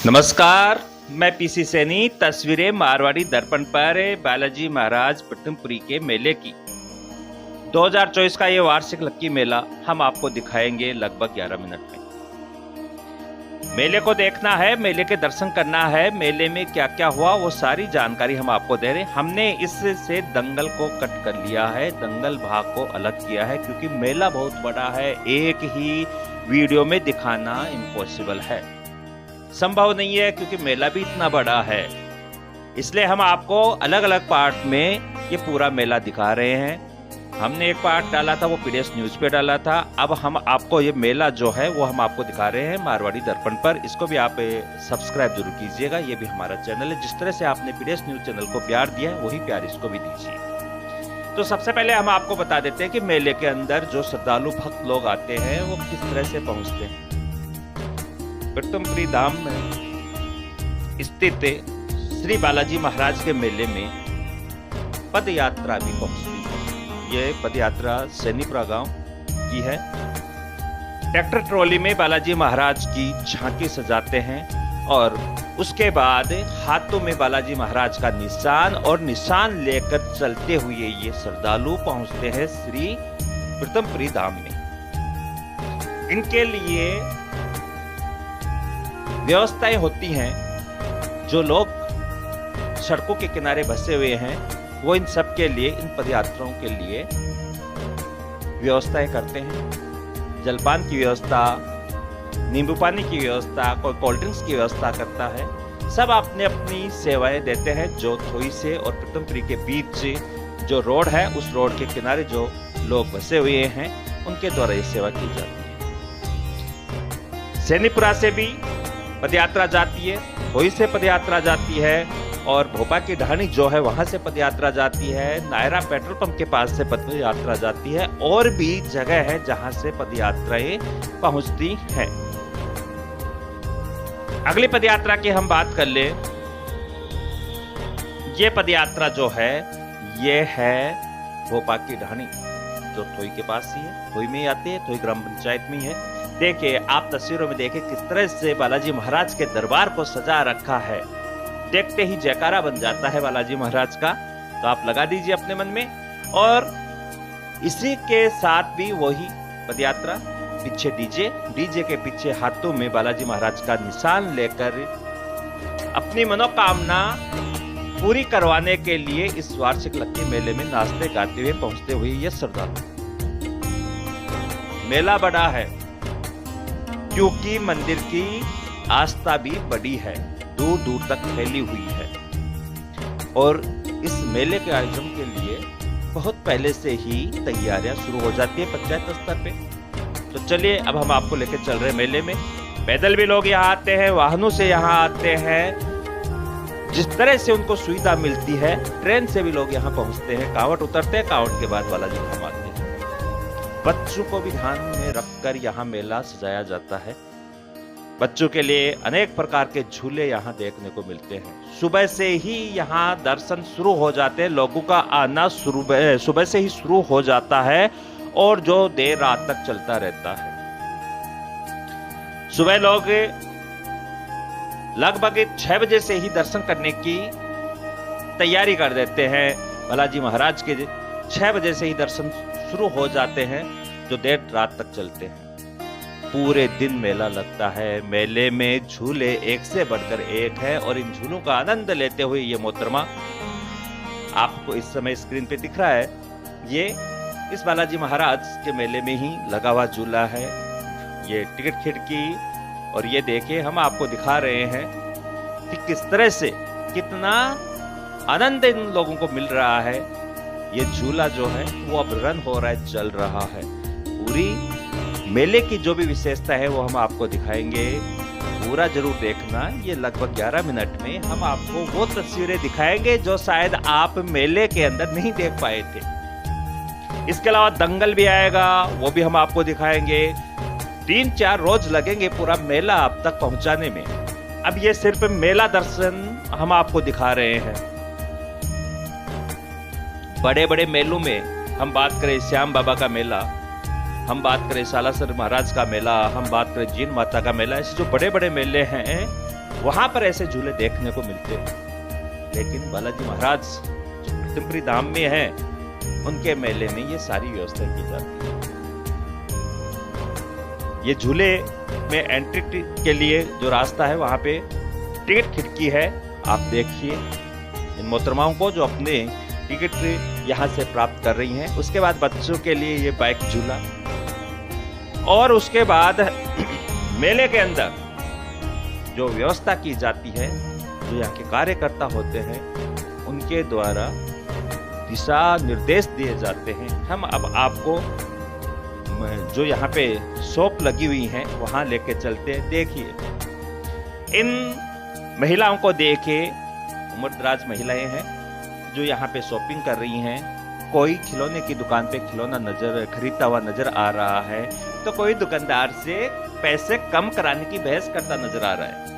नमस्कार, मैं पीसी सैनी। तस्वीरें मारवाड़ी दर्पण पर बालाजी महाराज पट्टनपुरी के मेले की 2024 का ये वार्षिक लक्की मेला हम आपको दिखाएंगे लगभग 11 मिनट में। मेले को देखना है, मेले के दर्शन करना है, मेले में क्या क्या हुआ वो सारी जानकारी हम आपको दे रहे हैं। हमने इससे दंगल को कट कर लिया है, दंगल भाग को अलग किया है, क्योंकि मेला बहुत बड़ा है, एक ही वीडियो में दिखाना इम्पॉसिबल है, संभव नहीं है, क्योंकि मेला भी इतना बड़ा है। इसलिए हम आपको अलग अलग पार्ट में ये पूरा मेला दिखा रहे हैं। हमने एक पार्ट डाला था, वो पीडीएस न्यूज पे डाला था। अब हम आपको ये मेला जो है वो हम आपको दिखा रहे हैं मारवाड़ी दर्पण पर। इसको भी आप सब्सक्राइब जरूर कीजिएगा, ये भी हमारा चैनल है। जिस तरह से आपने पीडीएस न्यूज चैनल को प्यार दिया है, वही प्यार इसको भी दीजिए। तो सबसे पहले हम आपको बता देते हैं कि मेले के अंदर जो श्रद्धालु भक्त लोग आते हैं वो किस तरह से पहुंचते हैं। पट्टनपुरी धाम में स्थित श्री बालाजी महाराज के मेले में पद यात्रा भी पहुंचती है। ये पद यात्रा सैनीपुरा गांव की है। ट्रैक्टर ट्रॉली में बालाजी महाराज की झांकी सजाते हैं और उसके बाद हाथों में बालाजी महाराज का निशान और निशान लेकर चलते हुए ये श्रद्धालु पहुंचते हैं श्री पट्टनपुरी धाम में। इनके लिए व्यवस्थाएं होती हैं। जो लोग सड़कों के किनारे बसे हुए हैं वो इन सब के लिए, इन पदयात्राओं के लिए व्यवस्थाएं करते हैं। जलपान की व्यवस्था, नींबू पानी की व्यवस्था, कोई कोल्ड ड्रिंक्स की व्यवस्था करता है। सब अपने अपनी सेवाएं देते हैं। जो थोई से और पट्टनपुरी के बीच जो रोड है, उस रोड के किनारे जो लोग बसे हुए हैं उनके द्वारा ये सेवा की जाती है। सैनीपुरा से भी पदयात्रा जाती है, थोई से पदयात्रा जाती है, और भोपा की ढाणी जो है वहां से पदयात्रा जाती है। नायरा पेट्रोल पंप के पास से पदयात्रा जाती है, और भी जगह है जहां से पदयात्राएं पहुंचती हैं। अगली पदयात्रा की हम बात कर ले। ये पदयात्रा जो है ये है भोपा की ढाणी, जो थोई के पास ही है, थोई में ही आती है, थोई ग्राम पंचायत में ही है। देखिए, आप तस्वीरों में देखें किस तरह से बालाजी महाराज के दरबार को सजा रखा है। देखते ही जयकारा बन जाता है बालाजी महाराज का, तो आप लगा दीजिए अपने मन में। और इसी के साथ भी वही पदयात्रा, पीछे डीजे के पीछे हाथों में बालाजी महाराज का निशान लेकर अपनी मनोकामना पूरी करवाने के लिए इस वार्षिक लक्की मेले में नाचते गाते हुए पहुंचते हुए ये श्रद्धालु। मेला बड़ा है क्योंकि मंदिर की आस्था भी बड़ी है, दूर दूर तक फैली हुई है। और इस मेले के आयोजन के लिए बहुत पहले से ही तैयारियां शुरू हो जाती है पंचायत स्तर पे। तो चलिए, अब हम आपको लेकर चल रहे हैं मेले में। पैदल भी लोग यहाँ आते हैं, वाहनों से यहाँ आते हैं। जिस तरह से उनको सुविधा मिलती है, ट्रेन से भी लोग यहाँ पहुंचते हैं, कांवट उतरते हैं, कांवट के बाद बालाजी धाम आते हैं। बच्चों को भी ध्यान में रखकर यहाँ मेला सजाया जाता है। बच्चों के लिए अनेक प्रकार के झूले यहाँ देखने को मिलते हैं। सुबह से ही यहाँ दर्शन शुरू हो जाते हैं, लोगों का आना सुबह से ही शुरू हो जाता है और जो देर रात तक चलता रहता है। सुबह लोग लगभग 6 बजे से ही दर्शन करने की तैयारी कर देते हैं। बालाजी महाराज के 6 बजे से ही दर्शन शुरू हो जाते हैं, जो देर रात तक चलते हैं। पूरे दिन मेला लगता है। मेले में झूले एक से बढ़कर एक है, और इन झूलों का आनंद लेते हुए ये मोहतरमा आपको इस समय स्क्रीन पे दिख रहा है, ये इस बालाजी महाराज के मेले में ही लगा हुआ झूला है। ये टिकट खिड़की, और ये देखिए हम आपको दिखा रहे हैं कि किस तरह से कितना आनंद इन लोगों को मिल रहा है। ये झूला जो है वो अब रन हो रहा है, चल रहा है। पूरी मेले की जो भी विशेषता है वो हम आपको दिखाएंगे, पूरा जरूर देखना। ये लगभग 11 मिनट में हम आपको वो तस्वीरें दिखाएंगे जो शायद आप मेले के अंदर नहीं देख पाए थे। इसके अलावा दंगल भी आएगा, वो भी हम आपको दिखाएंगे। 3-4 रोज लगेंगे पूरा मेला आप तक पहुंचाने में। अब ये सिर्फ मेला दर्शन हम आपको दिखा रहे हैं। बड़े बड़े मेलों में हम बात करें श्याम बाबा का मेला, हम बात करें सालासर महाराज का मेला, हम बात करें जीन माता का मेला, ऐसे जो बड़े बड़े मेले हैं वहां पर ऐसे झूले देखने को मिलते हैं। लेकिन बालाजी महाराज जो टिम्परी धाम में है, उनके मेले में ये सारी व्यवस्था की जाती है। ये झूले में एंट्री के लिए जो रास्ता है, वहां पे टिकट खिड़की है। आप देखिए इन मोहतरमाओं को जो अपने टिकट यहाँ से प्राप्त कर रही हैं। उसके बाद बच्चों के लिए ये बाइक झूला, और उसके बाद मेले के अंदर जो व्यवस्था की जाती है, जो यहाँ के कार्यकर्ता होते हैं, उनके द्वारा दिशा निर्देश दिए जाते हैं। हम अब आपको जो यहाँ पे शॉप लगी हुई हैं वहां लेके चलते हैं। देखिए इन महिलाओं को देखिए, उम्रदराज महिलाएं हैं जो यहाँ पे शॉपिंग कर रही हैं। कोई खिलौने की दुकान पे खिलौना खरीदता हुआ नजर आ रहा है, तो कोई दुकानदार से पैसे कम कराने की बहस करता नजर आ रहा है।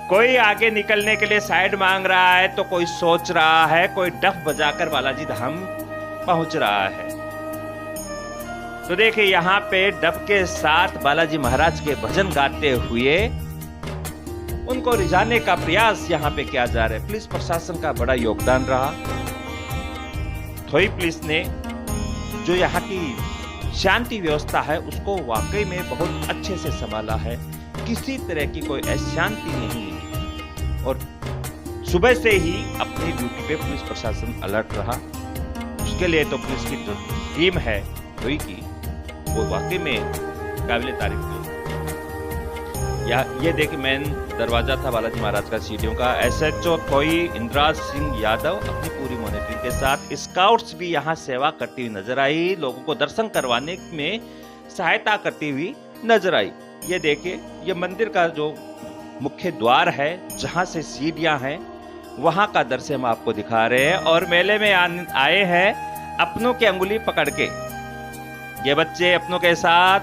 कोई आगे निकलने के लिए साइड मांग रहा है, तो कोई सोच रहा है, कोई डफ बजाकर बालाजी धाम पहुंच रहा है। तो देखिए यहाँ पे डफ के साथ बालाजी महाराज के भजन गाते हुए उनको रिझाने का प्रयास यहाँ पे किया जा रहा है। पुलिस प्रशासन का बड़ा योगदान रहा। थोई पुलिस ने जो यहाँ की शांति व्यवस्था है उसको वाकई में बहुत अच्छे से संभाला है। किसी तरह की कोई अशांति नहीं है, और सुबह से ही अपनी ड्यूटी पे पुलिस प्रशासन अलर्ट रहा। उसके लिए तो पुलिस की जो टीम है थोई की, वो वाकई में काबिले तारीफ है। ये देखिए मेन दरवाजा था बालाजी महाराज का सीढ़ियों का। SHO थोई इंद्राज सिंह यादव अपनी पूरी मॉनिटरिंग के साथ, स्काउट्स भी यहाँ सेवा करती हुई नजर आई, लोगों को दर्शन करवाने में सहायता करती हुई नजर आई। ये देखिए ये मंदिर का जो मुख्य द्वार है, जहाँ से सीढ़ियां हैं, वहां का दृश्य हम आपको दिखा रहे हैं। और मेले में आए हैं अपनों की अंगुली पकड़ के। ये बच्चे अपनों के साथ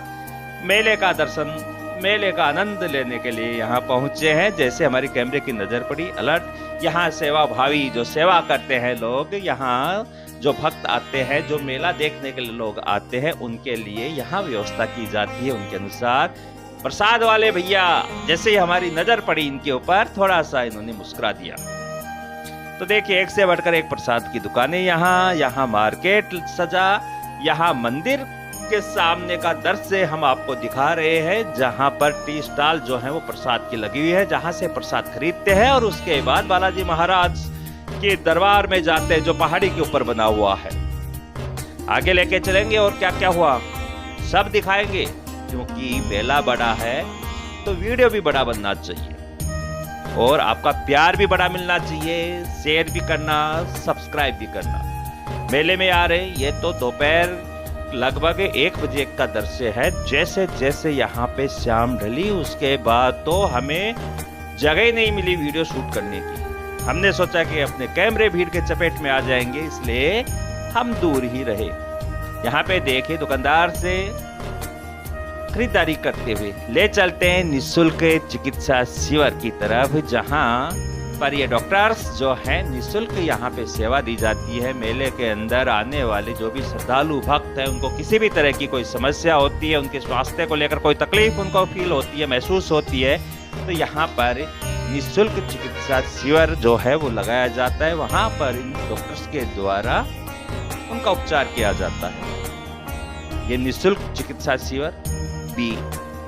मेले का दर्शन, मेले का आनंद लेने के लिए यहाँ पहुंचे हैं। जैसे हमारी कैमरे की नजर पड़ी, अलर्ट। यहाँ सेवा भावी जो सेवा करते हैं लोग, यहाँ जो भक्त आते हैं, जो मेला देखने के लिए लोग आते हैं, उनके लिए यहाँ व्यवस्था की जाती है। उनके अनुसार प्रसाद वाले भैया जैसे ही हमारी नजर पड़ी इनके ऊपर, थोड़ा सा इन्होंने मुस्कुरा दिया। तो देखिए एक से बढ़कर एक प्रसाद की दुकानें यहाँ मार्केट सजा। यहाँ मंदिर के सामने का दृश्य हम आपको दिखा रहे हैं, जहां पर टी स्टॉल जो है वो प्रसाद की लगी हुई है, जहां से प्रसाद खरीदते हैं और उसके बाद बालाजी महाराज के दरबार में जाते हैं, जो पहाड़ी के ऊपर बना हुआ है। आगे लेके चलेंगे और क्या क्या हुआ सब दिखाएंगे, क्योंकि मेला बड़ा है तो वीडियो भी बड़ा बनना चाहिए और आपका प्यार भी बड़ा मिलना चाहिए। शेयर भी करना, सब्सक्राइब भी करना। मेले में आ रहे ये तो दोपहर लगभग 1 बजे का दृश्य है। जैसे जैसे यहाँ पे शाम ढली, उसके बाद तो हमें जगह नहीं मिली वीडियो शूट करने की। हमने सोचा कि अपने कैमरे भीड़ के चपेट में आ जाएंगे, इसलिए हम दूर ही रहे। यहाँ पे देखिए दुकानदार से खरीदारी करते हुए ले चलते हैं निःशुल्क चिकित्सा शिविर की तरफ, जहाँ पर ये डॉक्टर्स जो हैं निःशुल्क यहाँ पे सेवा दी जाती है। मेले के अंदर आने वाले जो भी श्रद्धालु भक्त हैं, उनको किसी भी तरह की कोई समस्या होती है, उनके स्वास्थ्य को लेकर कोई तकलीफ उनको फील होती है, महसूस होती है, तो यहाँ पर निःशुल्क चिकित्सा शिविर जो है वो लगाया जाता है। वहाँ पर इन डॉक्टर्स के द्वारा उनका उपचार किया जाता है। ये निःशुल्क चिकित्सा शिविर भी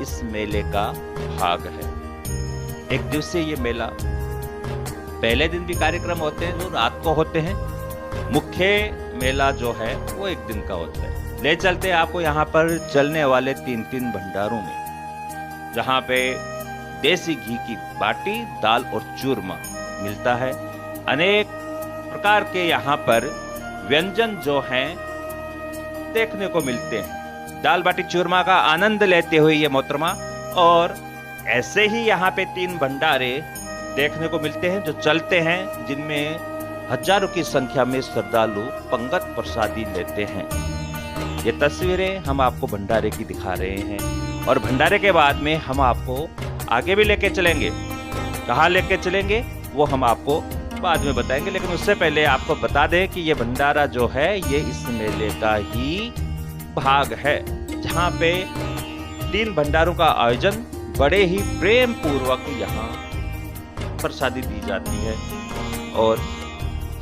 इस मेले का भाग है। एक दिवसीय ये मेला, पहले दिन भी कार्यक्रम होते हैं जो रात को होते हैं। मुख्य मेला जो है वो एक दिन का होता है। ले चलते हैं आपको यहाँ पर चलने वाले 3 भंडारों में, जहाँ पे देसी घी की बाटी, दाल और चूरमा मिलता है। अनेक प्रकार के यहाँ पर व्यंजन जो हैं देखने को मिलते हैं। दाल बाटी चूरमा का आनंद लेते हुए ये मोहतरमा, और ऐसे ही यहाँ पे 3 भंडारे देखने को मिलते हैं जो चलते हैं, जिनमें हजारों की संख्या में श्रद्धालु पंगत प्रसादी लेते हैं। ये तस्वीरें हम आपको भंडारे की दिखा रहे हैं, और भंडारे के बाद में हम आपको आगे भी लेके चलेंगे। कहाँ लेके चलेंगे वो हम आपको बाद में बताएंगे, लेकिन उससे पहले आपको बता दें कि ये भंडारा जो है ये इस मेले का ही भाग है, जहाँ पे 3 भंडारों का आयोजन बड़े ही प्रेम पूर्वक यहाँ प्रसादी दी जाती है और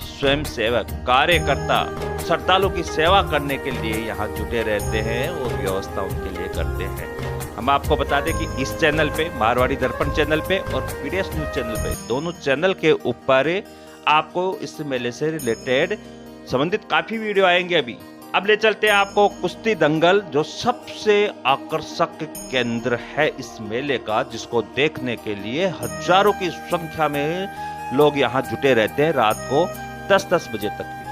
स्वयं सेवक कार्यकर्ता श्रद्धालु की सेवा करने के लिए यहाँ जुटे रहते हैं और व्यवस्था उनके लिए करते हैं। हम आपको बता दें कि इस चैनल पे, मारवाड़ी दर्पण चैनल पे और पीडीएस न्यूज चैनल पे, दोनों चैनल के ऊपर आपको इस मेले से रिलेटेड संबंधित काफी वीडियो आएंगे अभी। अब ले चलते हैं आपको कुश्ती दंगल, जो सबसे आकर्षक केंद्र है इस मेले का, जिसको देखने के लिए हजारों की संख्या में लोग यहाँ जुटे रहते हैं रात को 10-10 बजे तक भी।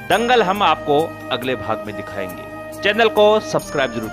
दंगल हम आपको अगले भाग में दिखाएंगे। चैनल को सब्सक्राइब जरूर